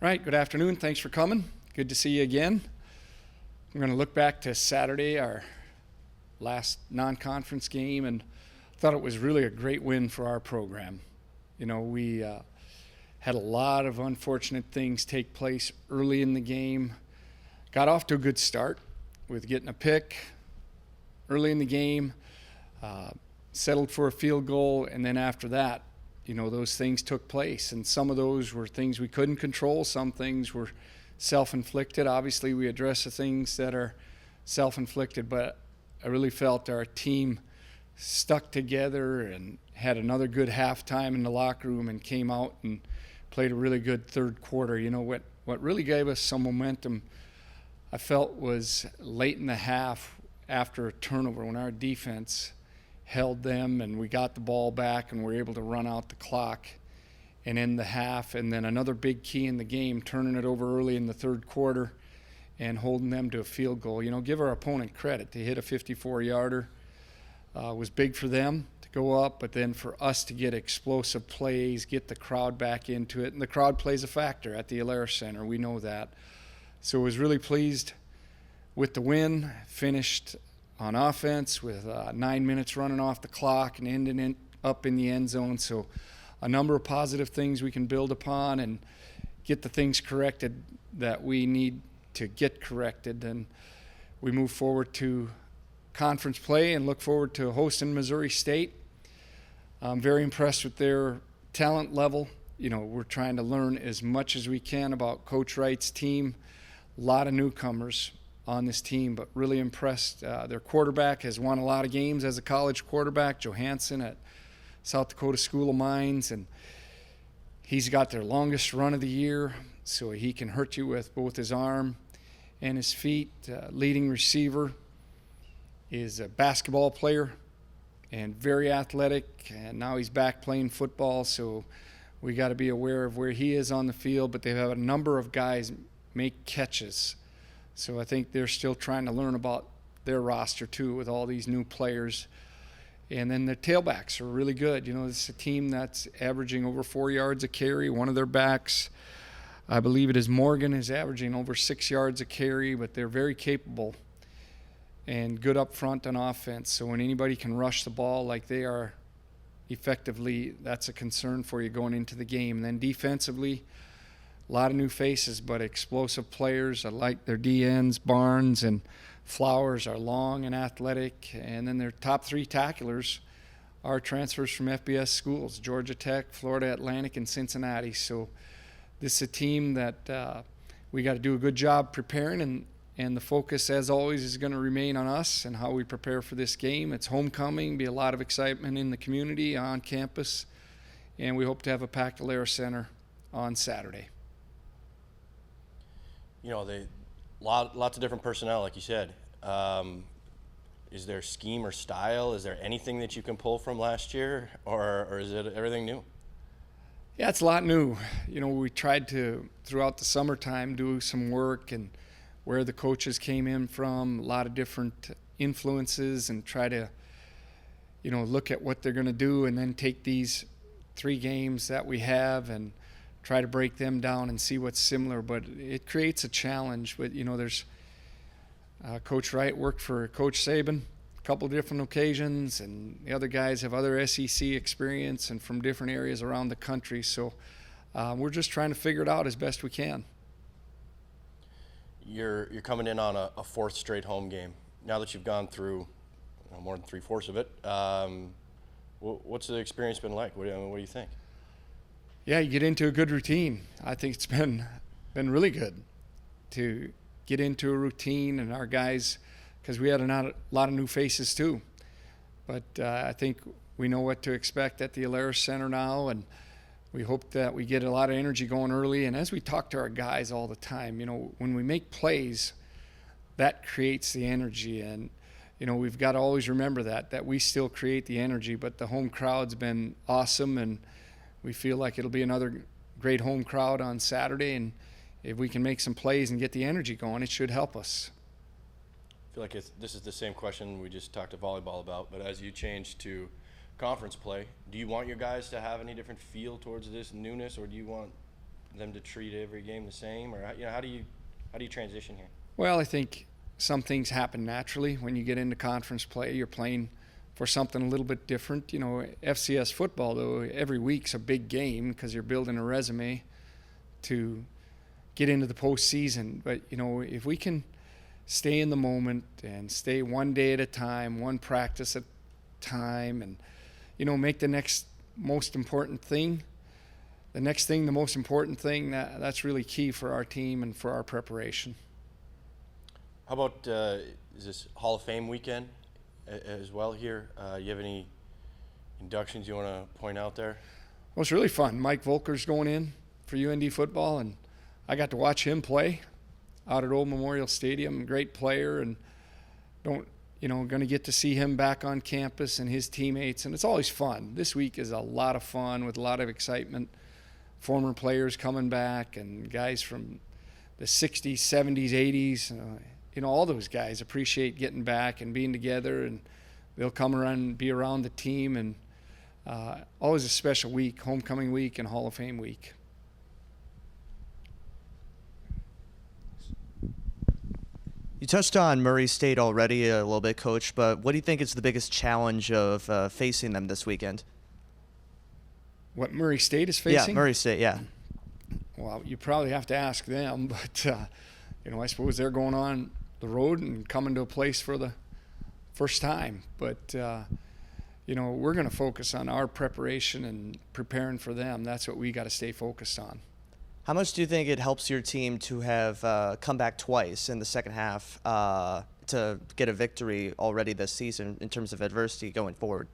All right, good afternoon. Thanks for coming. Good to see you again. I'm going to look back to Saturday, our last non-conference game, and thought it was really a great win for our program. You know, we had a lot of unfortunate things take place early in the game. Got off to a good start with getting a pick early in the game, settled for a field goal, and then after that, you know, those things took place, and some of those were things we couldn't control. Some things were self-inflicted. Obviously, we address the things that are self-inflicted, but I really felt our team stuck together and had another good halftime in the locker room and came out and played a really good third quarter. You know, what really gave us some momentum, I felt, was late in the half after a turnover when our defense held them and we got the ball back and were able to run out the clock and end the half. And then another big key in the game, turning it over early in the third quarter and holding them to a field goal. You know, give our opponent credit. To hit a 54-yarder was big for them to go up, but then for us to get explosive plays, get the crowd back into it. And the crowd plays a factor at the Alara Center. We know that. So I was really pleased with the win. Finished on offense with 9 minutes running off the clock and ending up in the end zone. So a number of positive things we can build upon and get the things corrected that we need to get corrected. And we move forward to conference play and look forward to hosting Missouri State. I'm very impressed with their talent level. You know, we're trying to learn as much as we can about Coach Wright's team. A lot of newcomers on this team, but really impressed. Their quarterback has won a lot of games as a college quarterback, Johansson at South Dakota School of Mines, and he's got their longest run of the year, so he can hurt you with both his arm and his feet. Leading receiver is a basketball player and very athletic, and now he's back playing football, so we got to be aware of where he is on the field, but they have a number of guys make catches. So I think they're still trying to learn about their roster too with all these new players. And then the tailbacks are really good. You know, it's a team that's averaging over 4 yards a carry. One of their backs, I believe it is Morgan, is averaging over 6 yards a carry, but they're very capable and good up front on offense. So when anybody can rush the ball like they are effectively, that's a concern for you going into the game. And then defensively, a lot of new faces, but explosive players. I like their DNs. Barnes and Flowers are long and athletic. And then their top three tacklers are transfers from FBS schools, Georgia Tech, Florida Atlantic, and Cincinnati. So this is a team that we got to do a good job preparing, and the focus, as always, is going to remain on us and how we prepare for this game. It's homecoming, be a lot of excitement in the community, on campus, and we hope to have a packed Alara Center on Saturday. You know, lots of different personnel, like you said. Is there scheme or style? Is there anything that you can pull from last year, or is it everything new? Yeah, it's a lot new. You know, we tried to, throughout the summertime, do some work and where the coaches came in from, a lot of different influences, and try to, you know, look at what they're going to do and then take these 3 games that we have and try to break them down and see what's similar. But it creates a challenge. But, you know, there's Coach Wright worked for Coach Saban a couple of different occasions, and the other guys have other SEC experience and from different areas around the country. So we're just trying to figure it out as best we can. You're coming in on a 4th straight home game. Now that you've gone through more than 3/4 of it, what's the experience been like? What do you think? Yeah, you get into a good routine. I think it's been really good to get into a routine, and our guys, because we had a lot of new faces too. But I think we know what to expect at the Alara Center now, and we hope that we get a lot of energy going early. And as we talk to our guys all the time, you know, when we make plays, that creates the energy. And, you know, we've got to always remember that we still create the energy, but the home crowd's been awesome, and we feel like it'll be another great home crowd on Saturday, and if we can make some plays and get the energy going, it should help us. I feel like this is the same question we just talked to volleyball about, but as you change to conference play, do you want your guys to have any different feel towards this newness, or do you want them to treat every game the same, or how do you transition here? Well, I think some things happen naturally when you get into conference play. You're playing for something a little bit different. FCS football, though, every week's a big game because you're building a resume to get into the postseason. But, if we can stay in the moment and stay one day at a time, one practice at a time, and, make the next most important thing, the most important thing, that's really key for our team and for our preparation. How about, is this Hall of Fame weekend as well here? You have any inductions you want to point out there? Well, it's really fun. Mike Volker's going in for UND football, and I got to watch him play out at Old Memorial Stadium. Great player, and going to get to see him back on campus and his teammates, and it's always fun. This week is a lot of fun with a lot of excitement. Former players coming back and guys from the 60s, 70s, 80s. All those guys appreciate getting back and being together, and they'll come around and be around the team. And always a special week, homecoming week and Hall of Fame week. You touched on Murray State already a little bit, Coach, but what do you think is the biggest challenge of facing them this weekend? What Murray State is facing? Yeah, Murray State, yeah. Well, you probably have to ask them, but, I suppose they're going on the road and coming to a place for the first time. But, we're going to focus on our preparation and preparing for them. That's what we got to stay focused on. How much do you think it helps your team to have come back twice in the second half to get a victory already this season in terms of adversity going forward?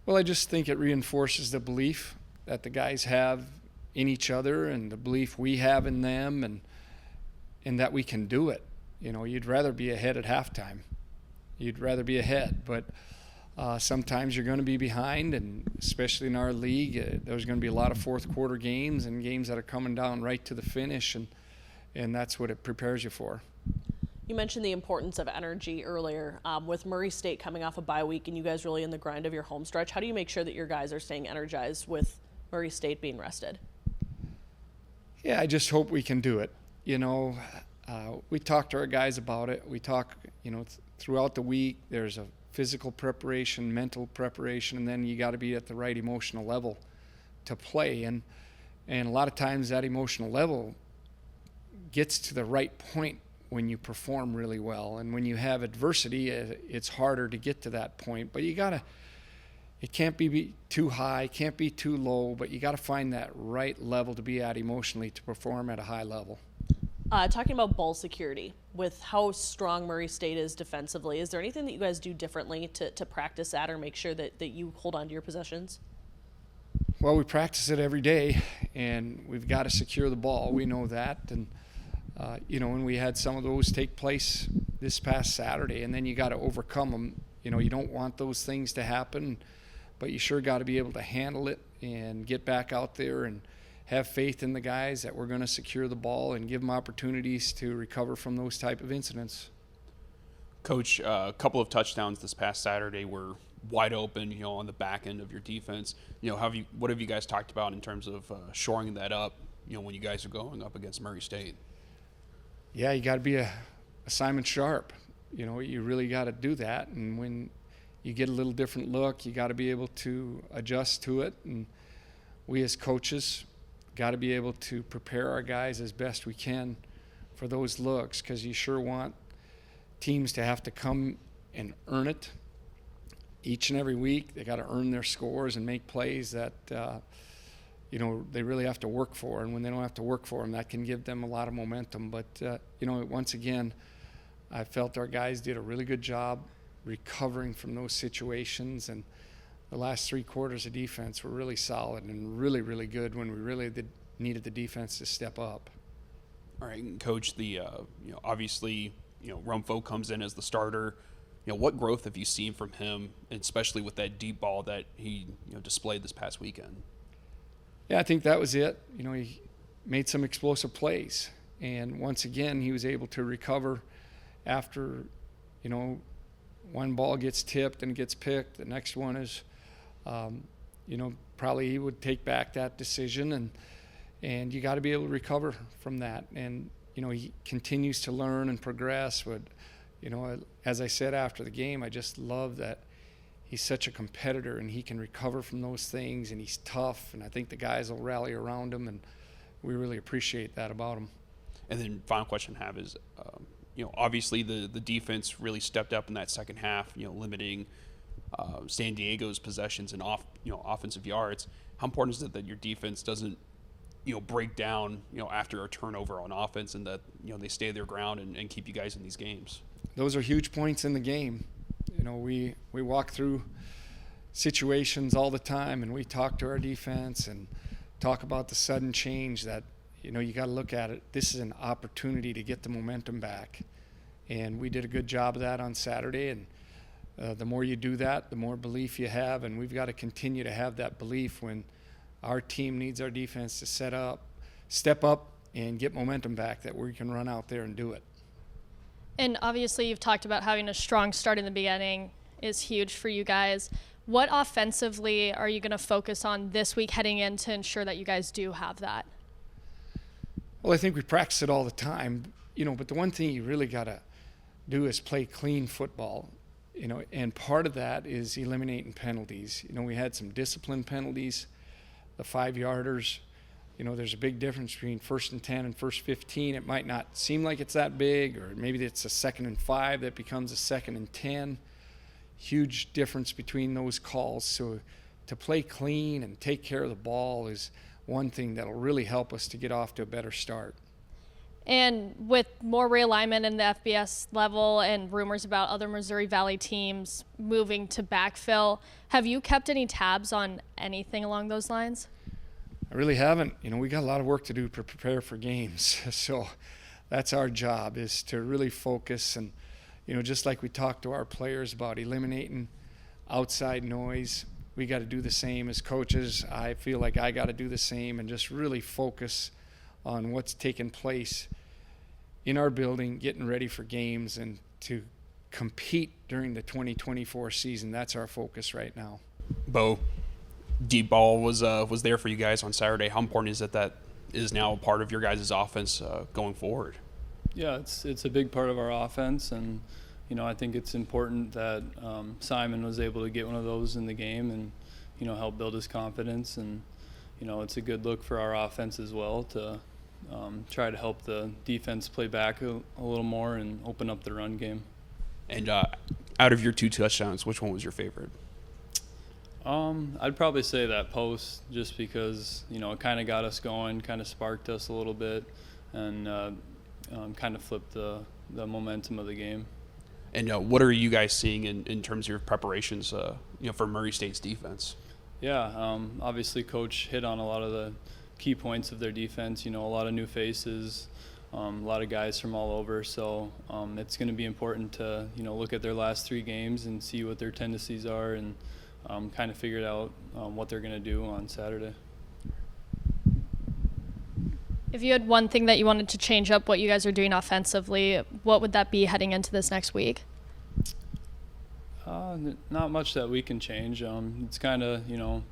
Well, I just think it reinforces the belief that the guys have in each other and the belief we have in them and that we can do it. You'd rather be ahead at halftime. You'd rather be ahead, but sometimes you're going to be behind, and especially in our league, there's going to be a lot of fourth quarter games and games that are coming down right to the finish, and that's what it prepares you for. You mentioned the importance of energy earlier. With Murray State coming off a bye week and you guys really in the grind of your home stretch, how do you make sure that your guys are staying energized with Murray State being rested? Yeah, I just hope we can do it. We talk to our guys about it. We talk, throughout the week. There's a physical preparation, mental preparation, and then you got to be at the right emotional level to play. And a lot of times that emotional level gets to the right point when you perform really well. And when you have adversity, it's harder to get to that point. But it can't be too high, can't be too low, but you got to find that right level to be at emotionally to perform at a high level. Talking about ball security, with how strong Murray State is defensively, is there anything that you guys do differently to practice that or make sure that you hold on to your possessions? Well, we practice it every day, and we've got to secure the ball. We know that. And, when we had some of those take place this past Saturday, and then you got to overcome them. You don't want those things to happen, but you sure got to be able to handle it and get back out there and have faith in the guys that we're going to secure the ball and give them opportunities to recover from those type of incidents. Coach, a couple of touchdowns this past Saturday were wide open, on the back end of your defense. What have you guys talked about in terms of shoring that up, when you guys are going up against Murray State? Yeah, you got to be a Simon Sharp. You really got to do that. And when you get a little different look, you got to be able to adjust to it. And we as coaches got to be able to prepare our guys as best we can for those looks, because you sure want teams to have to come and earn it each and every week. They got to earn their scores and make plays that they really have to work for. And when they don't have to work for them, that can give them a lot of momentum. But once again, I felt our guys did a really good job recovering from those situations, and the last 3 quarters of defense were really solid and really, really good when we really needed the defense to step up. All right, and Coach, obviously, Rumfo comes in as the starter. What growth have you seen from him, especially with that deep ball that he displayed this past weekend? Yeah, I think that was it. He made some explosive plays, and once again, he was able to recover after, one ball gets tipped and gets picked. The next one is, probably he would take back that decision, and and you got to be able to recover from that. And, he continues to learn and progress. But, as I said after the game, I just love that he's such a competitor and he can recover from those things, and he's tough, and I think the guys will rally around him, and we really appreciate that about him. And then final question I have is, obviously the defense really stepped up in that second half, limiting San Diego's possessions and offensive yards. How important is it that your defense doesn't, break down, after a turnover on offense, and that, they stay their ground and keep you guys in these games? Those are huge points in the game. We walk through situations all the time, and we talk to our defense and talk about the sudden change that, you got to look at it. This is an opportunity to get the momentum back. And we did a good job of that on Saturday. And the more you do that, the more belief you have. And we've got to continue to have that belief when our team needs our defense to step up and get momentum back, that we can run out there and do it. And obviously you've talked about having a strong start in the beginning is huge for you guys. What offensively are you going to focus on this week heading in to ensure that you guys do have that? Well, I think we practice it all the time, but the one thing you really got to do is play clean football, and part of that is eliminating penalties. We had some discipline penalties, the 5-yarders. There's a big difference between 1st and 10 and 1st 15. It might not seem like it's that big, or maybe it's a 2nd and 5 that becomes a 2nd and 10. Huge difference between those calls. So to play clean and take care of the ball is one thing that'll really help us to get off to a better start. And with more realignment in the FBS level and rumors about other Missouri Valley teams moving to backfill, have you kept any tabs on anything along those lines? I really haven't. We got a lot of work to do to prepare for games. So that's our job, is to really focus and, just like we talked to our players about eliminating outside noise, we got to do the same as coaches. I feel like I got to do the same and just really focus on what's taking place in our building, getting ready for games and to compete during the 2024 season. That's our focus right now. Bo, deep ball was there for you guys on Saturday. How important is it that is now a part of your guys' offense going forward? Yeah, it's a big part of our offense, and I think it's important that Simon was able to get one of those in the game and help build his confidence, and it's a good look for our offense as well to try to help the defense play back a little more and open up the run game. And out of your 2 touchdowns, which one was your favorite? I'd probably say that post, just because it kind of got us going, kind of sparked us a little bit, and kind of flipped the momentum of the game. And what are you guys seeing in terms of your preparations for Murray State's defense? Yeah, obviously Coach hit on a lot of the key points of their defense. A lot of new faces, a lot of guys from all over. So it's going to be important to look at their last 3 games and see what their tendencies are, and kind of figure out what they're going to do on Saturday. If you had one thing that you wanted to change up what you guys are doing offensively, what would that be heading into this next week? Not much that we can change. It's kind of,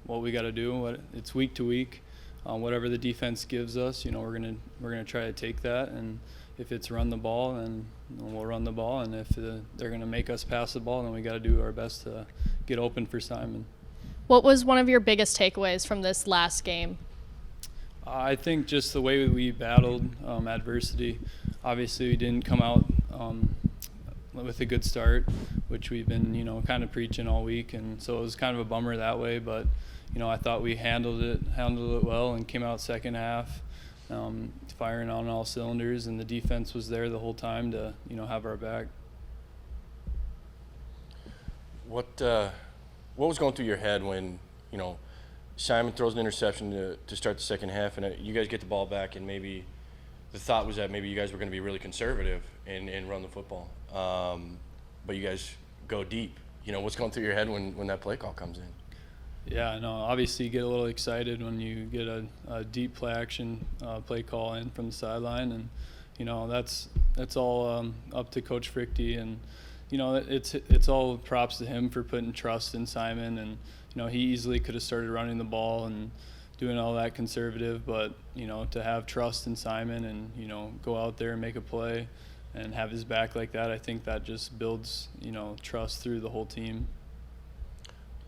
what we got to do. It's week to week. Whatever the defense gives us, we're gonna try to take that. And if it's run the ball, then we'll run the ball. And if they're gonna make us pass the ball, then we got to do our best to get open for Simon. What was one of your biggest takeaways from this last game? I think just the way we battled adversity. Obviously, we didn't come out with a good start, which we've been, kind of preaching all week, and so it was kind of a bummer that way. But I thought we handled it well and came out second half, firing on all cylinders, and the defense was there the whole time to have our back. What was going through your head when Simon throws an interception to start the second half, and you guys get the ball back, and maybe the thought was that maybe you guys were going to be really conservative and run the football, but you guys go deep. What's going through your head when that play call comes in? Yeah, no, obviously you get a little excited when you get a deep play action play call in from the sideline, and that's all up to Coach Frichte, and it's all props to him for putting trust in Simon, and he easily could have started running the ball and doing all that conservative, but, to have trust in Simon and, go out there and make a play and have his back like that, I think that just builds, trust through the whole team.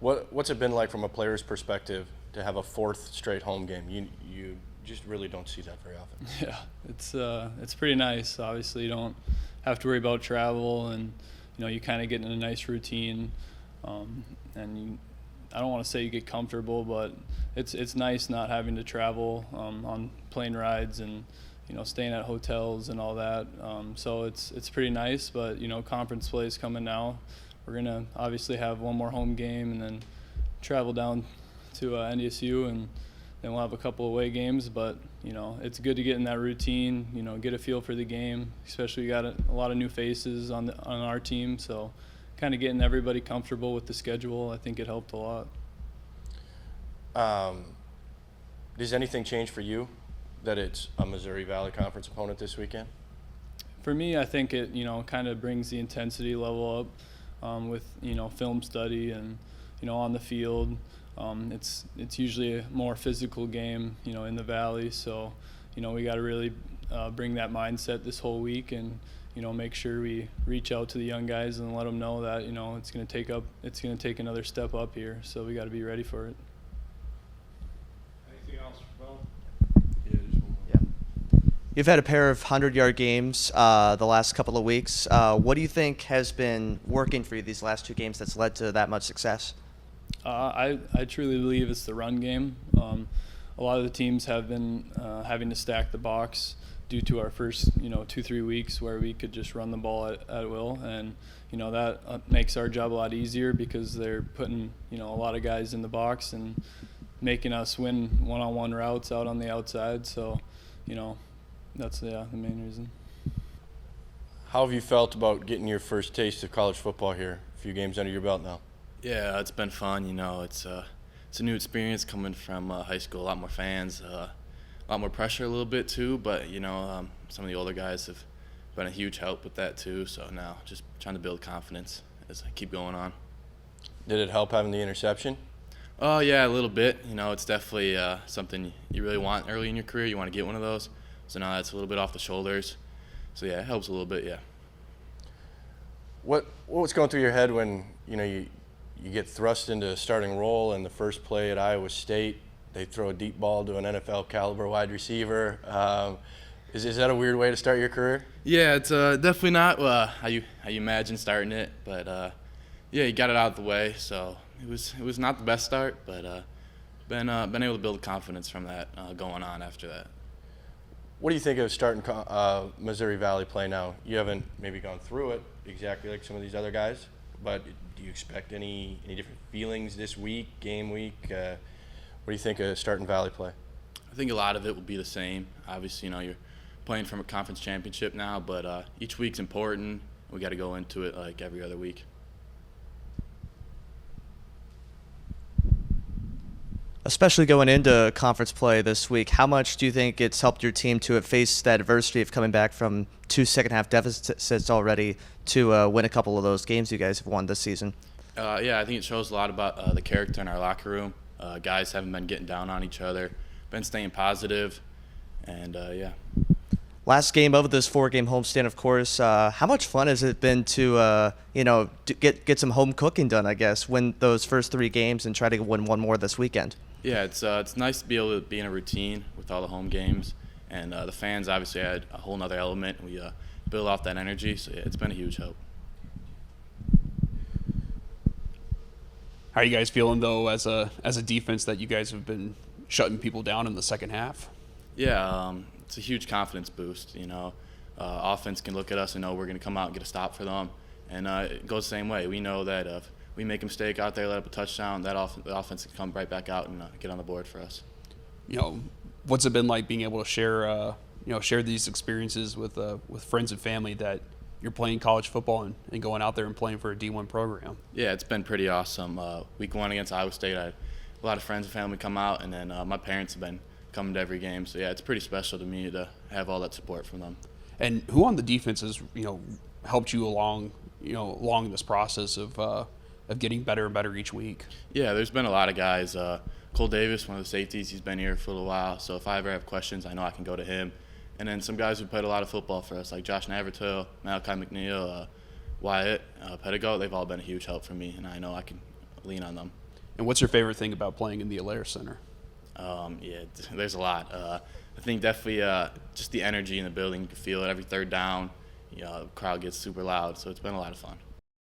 What's it been like from a player's perspective to have a fourth straight home game? You just really don't see that very often. Yeah, it's pretty nice. Obviously, you don't have to worry about travel, and you kind of get in a nice routine. I don't want to say you get comfortable, but it's nice not having to travel on plane rides and staying at hotels and all that. So it's pretty nice. But conference play is coming now. We're gonna obviously have one more home game and then travel down to NDSU, and then we'll have a couple away games. But it's good to get in that routine. Get a feel for the game. Especially we got a lot of new faces on our team, so kind of getting everybody comfortable with the schedule. I think it helped a lot. Does anything change for you that it's a Missouri Valley Conference opponent this weekend? For me, I think it kind of brings the intensity level up with film study and on the field. It's usually a more physical game in the Valley, so we got to really bring that mindset this whole week and make sure we reach out to the young guys and let them know that it's going to take another step up here, so we got to be ready for it. Anything else, Bo? You've had a pair of 100-yard games the last couple of weeks. What do you think has been working for you these last two games that's led to that much success? I truly believe it's the run game. A lot of the teams have been having to stack the box due to our first 2-3 weeks where we could just run the ball at will, and that makes our job a lot easier because they're putting a lot of guys in the box and making us win one-on-one routes out on the outside. So that's the main reason. How have you felt about getting your first taste of college football here? A few games under your belt now. Yeah, it's been fun. It's a new experience coming from high school. A lot more fans, a lot more pressure a little bit too. But some of the older guys have been a huge help with that too. So now just trying to build confidence as I keep going on. Did it help having the interception? Oh yeah, a little bit. It's definitely something you really want early in your career. You want to get one of those. So now that's a little bit off the shoulders. So yeah, it helps a little bit. Yeah. What was going through your head when you get thrust into a starting role in the first play at Iowa State? They throw a deep ball to an NFL caliber wide receiver. Is that a weird way to start your career? Yeah, it's definitely not how you imagine starting it, but yeah, you got it out of the way. So it was not the best start, but been able to build confidence from that going on after that. What do you think of starting Missouri Valley play now? You haven't maybe gone through it exactly like some of these other guys, but do you expect any different feelings this week, game week? What do you think of starting Valley play? I think a lot of it will be the same. Obviously, you're playing from a conference championship now, but each week's important. We got to go into it like every other week. Especially going into conference play this week, how much do you think it's helped your team to have faced that adversity of coming back from 2 second-half deficits already to win a couple of those games you guys have won this season? Yeah, I think it shows a lot about the character in our locker room. Guys haven't been getting down on each other, been staying positive, and yeah. Last game of this 4-game homestand, of course. How much fun has it been to, get some home cooking done, I guess, win those first 3 games and try to win one more this weekend? Yeah, it's nice to be able to be in a routine with all the home games, and the fans obviously add a whole nother element. We build off that energy, so yeah, it's been a huge help. How are you guys feeling though as a defense that you guys have been shutting people down in the second half? Yeah, it's a huge confidence boost. Offense can look at us and know we're going to come out and get a stop for them, and it goes the same way. We know that if we make a mistake out there, let up a touchdown, the offense can come right back out and get on the board for us. What's it been like being able to share these experiences with friends and family that you're playing college football and going out there and playing for a D1 program? Yeah, it's been pretty awesome. Week 1 against Iowa State, I had a lot of friends and family come out, and then my parents have been coming to every game. So yeah, it's pretty special to me to have all that support from them. And who on the defense has helped you along this process of getting better and better each week? Yeah, there's been a lot of guys. Cole Davis, one of the safeties, he's been here for a little while. So if I ever have questions, I know I can go to him. And then some guys who played a lot of football for us, like Josh Navratil, Malachi McNeil, Wyatt, Pedigo, they've all been a huge help for me, and I know I can lean on them. And what's your favorite thing about playing in the Alaire Center? Yeah, there's a lot. I think definitely just the energy in the building. You can feel it every third down. The crowd gets super loud, so it's been a lot of fun.